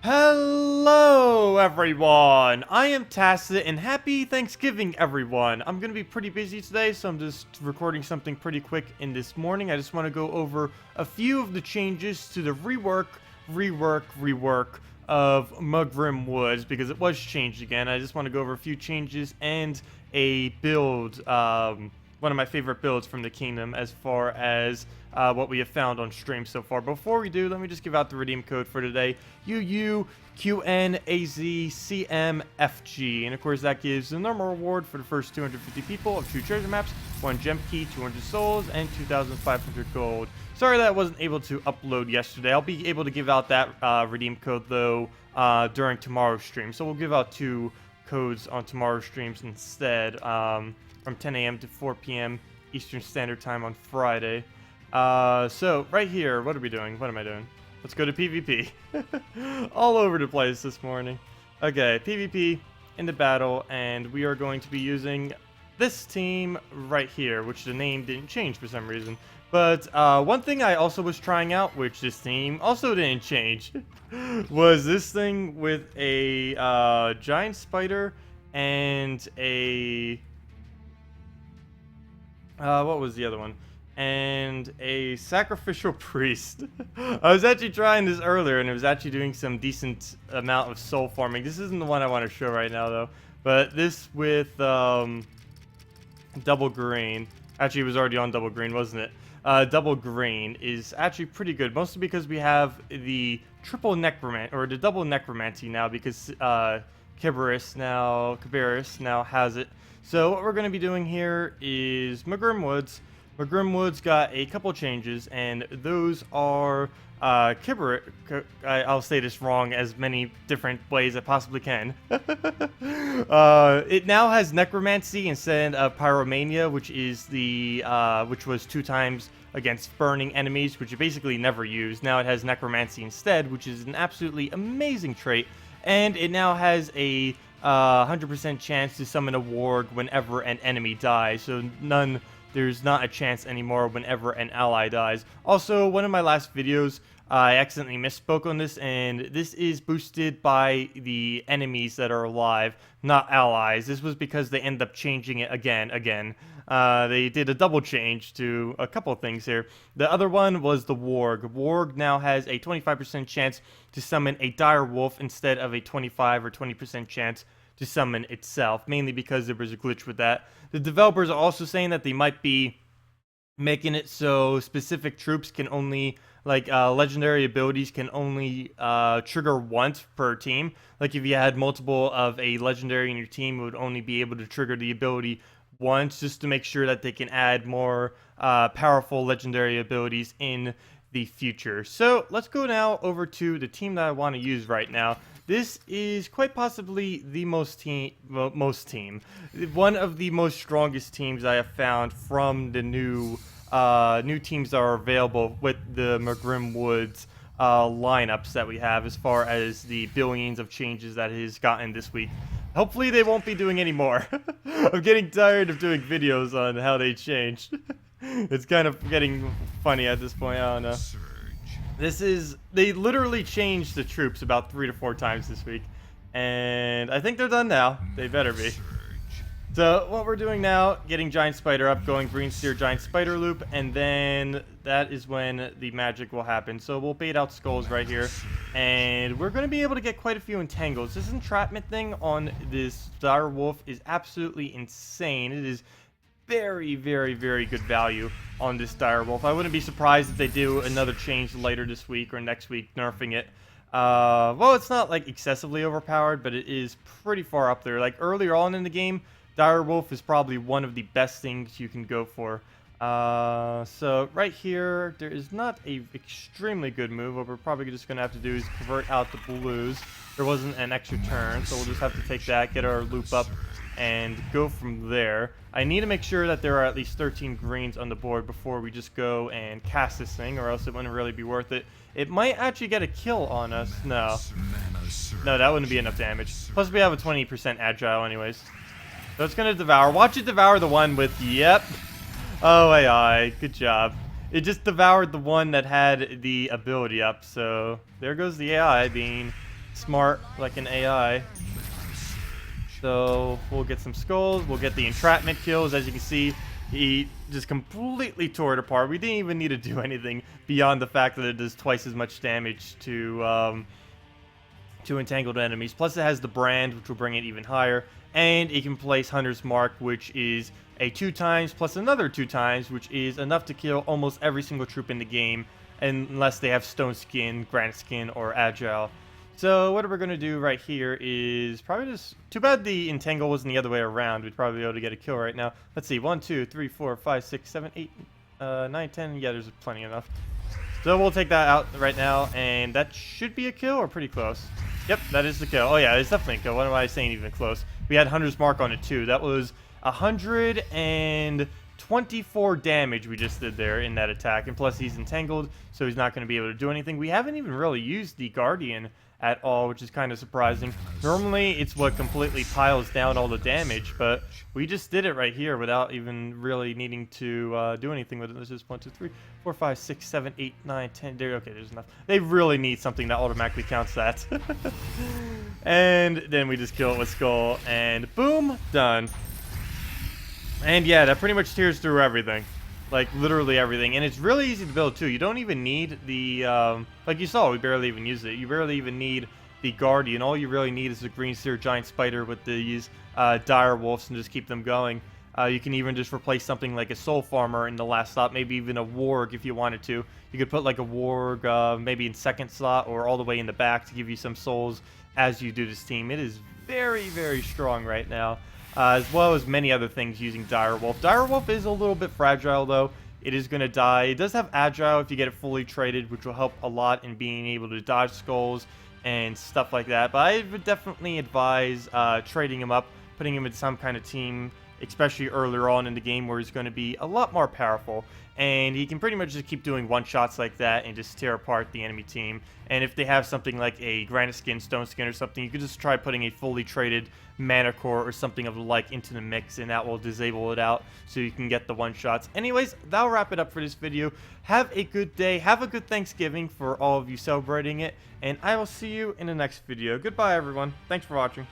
Hello everyone! I am Tacet and happy Thanksgiving everyone! I'm gonna be pretty busy today, so I'm just recording something pretty quick in this morning. I just want to go over a few of the changes to the rework of Maugrim Woods, because it was changed again. I just want to go over a few changes and a build, one of my favorite builds from the kingdom as far as what we have found on stream so far. Before we do, let me just give out the redeem code for today. UUQNAZCMFG. And of course, that gives the normal reward for the first 250 people of 2 treasure maps, 1 gem key, 200 souls, and 2,500 gold. Sorry that I wasn't able to upload yesterday. I'll be able to give out that redeem code, though, during tomorrow's stream. So we'll give out 2 codes on tomorrow's streams instead, from 10 a.m. to 4 p.m. Eastern Standard Time on Friday. So, right here, what are we doing? What am I doing? Let's go to PvP. All over the place this morning. Okay, PvP in the battle, and we are going to be using this team right here, which the name didn't change for some reason. But one thing I also was trying out, which this team also didn't change, was this thing with a giant spider and a... what was the other one? And a sacrificial priest. I was actually trying this earlier, and it was actually doing some decent amount of soul farming. This isn't the one I want to show right now, though. But this with double green. Actually, it was already on double green, wasn't it? Double green is actually pretty good, mostly because we have the triple necromancy, or the double necromancy now, because Kiberis now has it. So what we're going to be doing here is Maugrim Woods. Maugrim Woods got a couple changes, and those are I'll say this wrong as many different ways I possibly can. It now has necromancy instead of pyromania, which is the which was 2 times against burning enemies, which you basically never use. Now it has necromancy instead, which is an absolutely amazing trait, and it now has a 100% chance to summon a warg whenever an enemy dies. So there's not a chance anymore whenever an ally dies. Also, one of my last videos, I accidentally misspoke on this, and this is boosted by the enemies that are alive, not allies. This was because they end up changing it again. They did a double change to a couple of things here. The other one was the warg. Warg now has a 25% chance to summon a dire wolf instead of a 25 or 20% chance to summon itself, mainly because there was a glitch with that. The developers are also saying that they might be making it so specific troops can only, like, legendary abilities can only trigger once per team. Like, if you had multiple of a legendary in your team, it would only be able to trigger the ability once, just to make sure that they can add more powerful legendary abilities in the future. So let's go now over to the team that I want to use right now. This is quite possibly the one of the most strongest teams I have found from the new teams that are available with the Maugrim Woods lineups that we have, as far as the billions of changes that it has gotten this week. Hopefully they won't be doing any more. I'm getting tired of doing videos on how they changed. It's kind of getting funny at this point, I don't know. They literally changed the troops about 3 to 4 times this week. And I think they're done now. They better be. So what we're doing now, getting Giant Spider up, going Green Seer Giant Spider loop, and then that is when the magic will happen. So we'll bait out skulls right here, and we're going to be able to get quite a few entangles. This entrapment thing on this dire wolf is absolutely insane. It is very, very, very good value on this dire wolf. I wouldn't be surprised if they do another change later this week or next week, nerfing it. Well, it's not like excessively overpowered, but it is pretty far up there. Like earlier on in the game, dire wolf is probably one of the best things you can go for. So right here, there is not a extremely good move. What we're probably just gonna have to do is convert out the blues. There wasn't an extra turn, so we'll just have to take that, get our loop up, and go from there. I need to make sure that there are at least 13 greens on the board before we just go and cast this thing, or else it wouldn't really be worth it. It might actually get a kill on us. No, that wouldn't be enough damage. Plus we have a 20% agile anyways. So it's going to devour. Watch it devour the one with, yep. Oh, AI. Good job. It just devoured the one that had the ability up. So there goes the AI being smart like an AI. So we'll get some skulls. We'll get the entrapment kills. As you can see, he just completely tore it apart. We didn't even need to do anything beyond the fact that it does twice as much damage to entangled enemies. Plus it has the brand, which will bring it even higher. And it can place Hunter's Mark, which is a 2x plus another 2x, which is enough to kill almost every single troop in the game, unless they have Stone Skin, Granite Skin, or Agile. So what we're going to do right here is probably just... Too bad the Entangle wasn't the other way around. We'd probably be able to get a kill right now. Let's see. 1, 2, 3, 4, 5, 6, 7, 8, 9, 10. Yeah, there's plenty enough. So we'll take that out right now, and that should be a kill or pretty close. Yep, that is the kill. Oh yeah, it's definitely a kill. What am I saying even close? We had Hunter's Mark on it too. That was 124 damage we just did there in that attack. And plus he's entangled, so he's not going to be able to do anything. We haven't even really used the Guardian at all, which is kind of surprising. Normally it's what completely piles down all the damage, but we just did it right here without even really needing to do anything with it. This is 1, 2, 3, 4, 5, 6, 7, 8, 9, 10. There, okay, there's enough. They really need something that automatically counts that. And then we just kill it with Skull, and boom, done. And yeah, that pretty much tears through everything. Like, literally everything. And it's really easy to build, too. You don't even need the, like you saw, we barely even used it. You barely even need the Guardian. All you really need is the Green Seer Giant Spider with these Dire Wolves and just keep them going. You can even just replace something like a Soul Farmer in the last slot, maybe even a Warg if you wanted to. You could put like a Warg maybe in second slot or all the way in the back to give you some souls as you do this team. It is very, very strong right now. As well as many other things using Direwolf. Direwolf is a little bit fragile, though. It is going to die. It does have Agile if you get it fully traded, which will help a lot in being able to dodge skulls and stuff like that. But I would definitely advise trading him up, putting him in some kind of team, especially earlier on in the game where he's going to be a lot more powerful. And he can pretty much just keep doing one-shots like that and just tear apart the enemy team. And if they have something like a Granite Skin, Stone Skin, or something, you could just try putting a fully traded Mana Core or something of the like into the mix, and that will disable it out so you can get the one-shots. Anyways, that'll wrap it up for this video. Have a good day. Have a good Thanksgiving for all of you celebrating it. And I will see you in the next video. Goodbye, everyone. Thanks for watching.